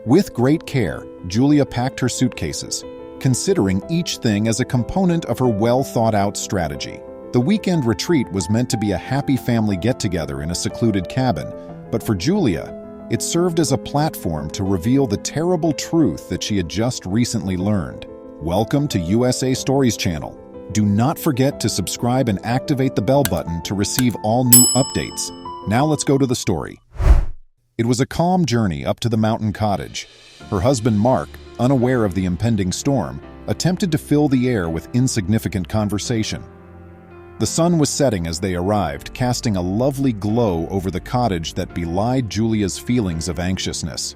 With great care, Julia packed her suitcases, considering each thing as a component of her well-thought-out strategy. The weekend retreat was meant to be a happy family get-together in a secluded cabin, but for Julia, it served as a platform to reveal the terrible truth that she had just recently learned. Welcome to USA Stories channel. Do not forget to subscribe and activate the bell button to receive all new updates. Now let's go to the story. It was a calm journey up to the mountain cottage. Her husband Mark, unaware of the impending storm, attempted to fill the air with insignificant conversation. The sun was setting as they arrived, casting a lovely glow over the cottage that belied Julia's feelings of anxiousness.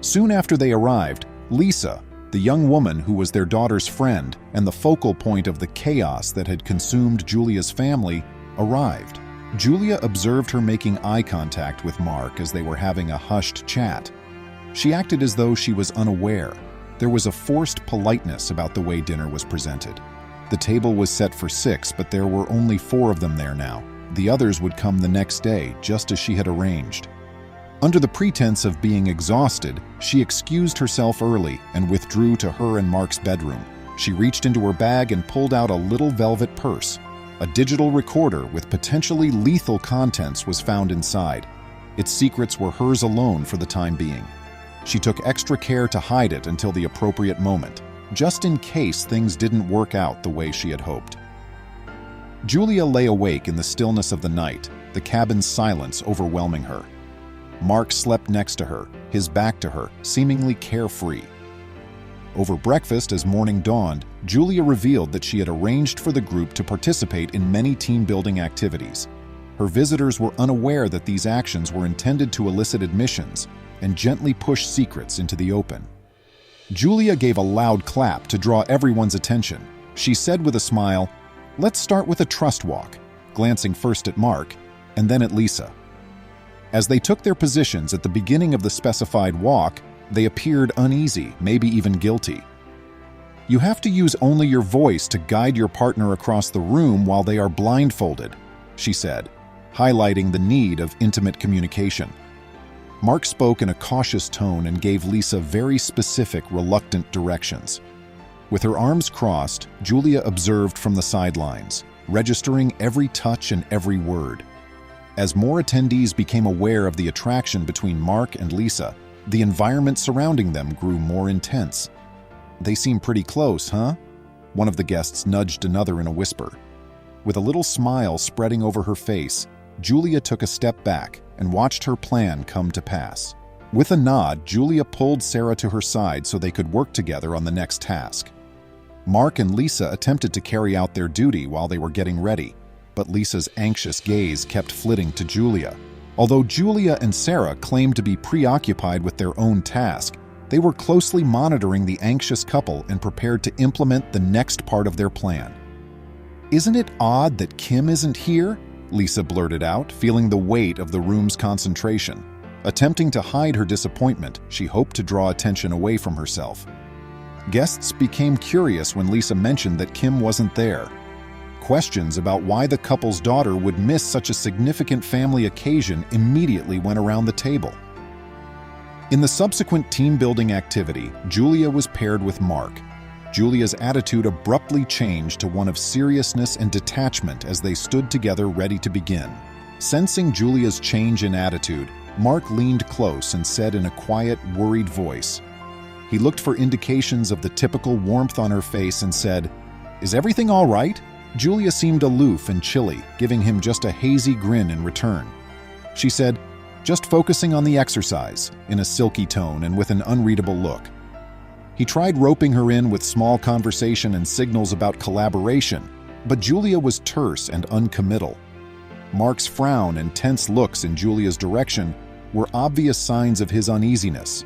Soon after they arrived, Lisa, the young woman who was their daughter's friend and the focal point of the chaos that had consumed Julia's family, arrived. Julia observed her making eye contact with Mark as they were having a hushed chat. She acted as though she was unaware. There was a forced politeness about the way dinner was presented. The table was set for 6, but there were only 4 of them there now. The others would come the next day, just as she had arranged. Under the pretense of being exhausted, she excused herself early and withdrew to her and Mark's bedroom. She reached into her bag and pulled out a little velvet purse. A digital recorder with potentially lethal contents was found inside. Its secrets were hers alone for the time being. She took extra care to hide it until the appropriate moment, just in case things didn't work out the way she had hoped. Julia lay awake in the stillness of the night, the cabin's silence overwhelming her. Mark slept next to her, his back to her, seemingly carefree. Over breakfast, as morning dawned, Julia revealed that she had arranged for the group to participate in many team-building activities. Her visitors were unaware that these actions were intended to elicit admissions and gently push secrets into the open. Julia gave a loud clap to draw everyone's attention. She said with a smile, "Let's start with a trust walk," glancing first at Mark and then at Lisa. As they took their positions at the beginning of the specified walk, they appeared uneasy, maybe even guilty. "You have to use only your voice to guide your partner across the room while they are blindfolded," she said, highlighting the need of intimate communication. Mark spoke in a cautious tone and gave Lisa very specific, reluctant directions. With her arms crossed, Julia observed from the sidelines, registering every touch and every word. As more attendees became aware of the attraction between Mark and Lisa, the environment surrounding them grew more intense. "They seem pretty close, huh?" One of the guests nudged another in a whisper. With a little smile spreading over her face, Julia took a step back and watched her plan come to pass. With a nod, Julia pulled Sarah to her side so they could work together on the next task. Mark and Lisa attempted to carry out their duty while they were getting ready, but Lisa's anxious gaze kept flitting to Julia. Although Julia and Sarah claimed to be preoccupied with their own task, they were closely monitoring the anxious couple and prepared to implement the next part of their plan. "Isn't it odd that Kim isn't here?" Lisa blurted out, feeling the weight of the room's concentration. Attempting to hide her disappointment, she hoped to draw attention away from herself. Guests became curious when Lisa mentioned that Kim wasn't there. Questions about why the couple's daughter would miss such a significant family occasion immediately went around the table. In the subsequent team-building activity, Julia was paired with Mark. Julia's attitude abruptly changed to one of seriousness and detachment as they stood together ready to begin. Sensing Julia's change in attitude, Mark leaned close and said in a quiet, worried voice. He looked for indications of the typical warmth on her face and said, "Is everything all right?" Julia seemed aloof and chilly, giving him just a hazy grin in return. She said, "Just focusing on the exercise," in a silky tone and with an unreadable look. He tried roping her in with small conversation and signals about collaboration, but Julia was terse and uncommittal. Mark's frown and tense looks in Julia's direction were obvious signs of his uneasiness.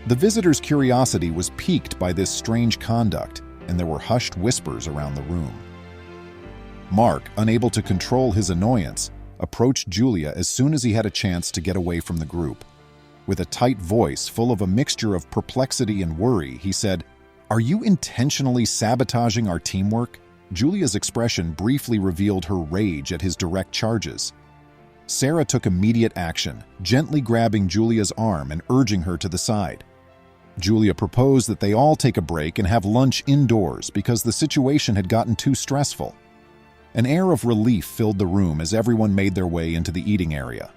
The visitors' curiosity was piqued by this strange conduct, and there were hushed whispers around the room. Mark, unable to control his annoyance, approached Julia as soon as he had a chance to get away from the group. With a tight voice full of a mixture of perplexity and worry, he said, "Are you intentionally sabotaging our teamwork?" Julia's expression briefly revealed her rage at his direct charges. Sarah took immediate action, gently grabbing Julia's arm and urging her to the side. Julia proposed that they all take a break and have lunch indoors because the situation had gotten too stressful. An air of relief filled the room as everyone made their way into the eating area.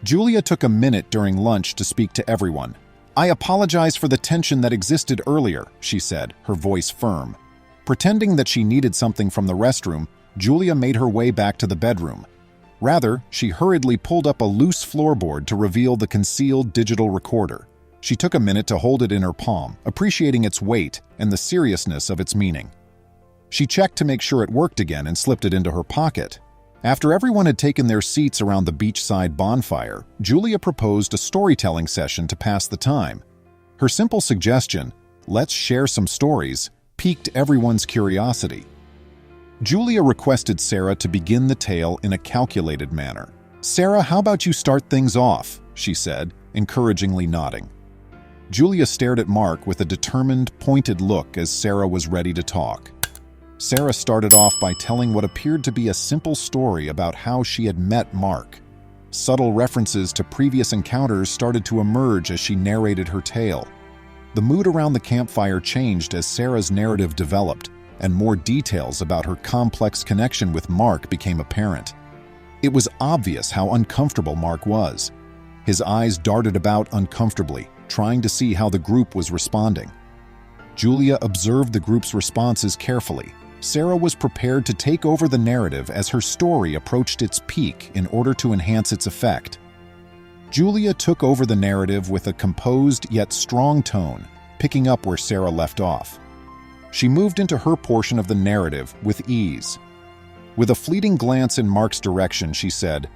Julia took a minute during lunch to speak to everyone. "I apologize for the tension that existed earlier," she said, her voice firm. Pretending that she needed something from the restroom, Julia made her way back to the bedroom. Rather, she hurriedly pulled up a loose floorboard to reveal the concealed digital recorder. She took a minute to hold it in her palm, appreciating its weight and the seriousness of its meaning. She checked to make sure it worked again and slipped it into her pocket. After everyone had taken their seats around the beachside bonfire, Julia proposed a storytelling session to pass the time. Her simple suggestion, "Let's share some stories," piqued everyone's curiosity. Julia requested Sarah to begin the tale in a calculated manner. "Sarah, how about you start things off?" she said, encouragingly nodding. Julia stared at Mark with a determined, pointed look as Sarah was ready to talk. Sarah started off by telling what appeared to be a simple story about how she had met Mark. Subtle references to previous encounters started to emerge as she narrated her tale. The mood around the campfire changed as Sarah's narrative developed, and more details about her complex connection with Mark became apparent. It was obvious how uncomfortable Mark was. His eyes darted about uncomfortably, trying to see how the group was responding. Julia observed the group's responses carefully. Sarah was prepared to take over the narrative as her story approached its peak in order to enhance its effect. Julia took over the narrative with a composed yet strong tone, picking up where Sarah left off. She moved into her portion of the narrative with ease. With a fleeting glance in Mark's direction, she said,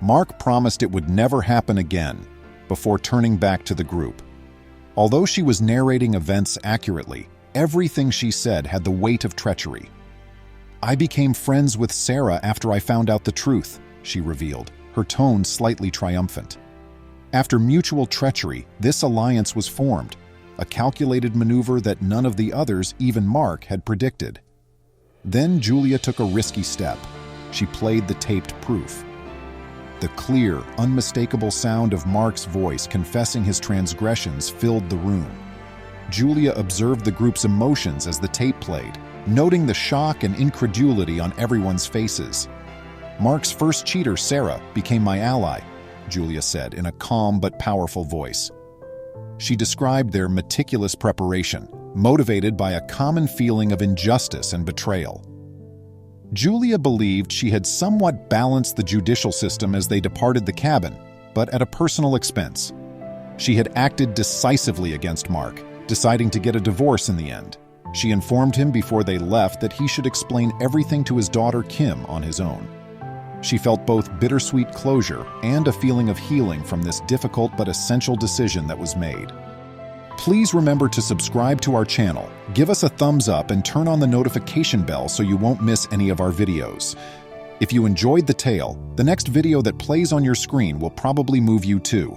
"Mark promised it would never happen again," before turning back to the group. Although she was narrating events accurately, everything she said had the weight of treachery. "I became friends with Sarah after I found out the truth," she revealed, her tone slightly triumphant. After mutual treachery, this alliance was formed, a calculated maneuver that none of the others, even Mark, had predicted. Then Julia took a risky step. She played the taped proof. The clear, unmistakable sound of Mark's voice confessing his transgressions filled the room. Julia observed the group's emotions as the tape played, noting the shock and incredulity on everyone's faces. "Mark's first cheater, Sarah, became my ally," Julia said in a calm but powerful voice. She described their meticulous preparation, motivated by a common feeling of injustice and betrayal. Julia believed she had somewhat balanced the judicial system as they departed the cabin, but at a personal expense. She had acted decisively against Mark, deciding to get a divorce in the end. She informed him before they left that he should explain everything to his daughter Kim on his own. She felt both bittersweet closure and a feeling of healing from this difficult but essential decision that was made. Please remember to subscribe to our channel, give us a thumbs up, and turn on the notification bell so you won't miss any of our videos. If you enjoyed the tale, the next video that plays on your screen will probably move you too.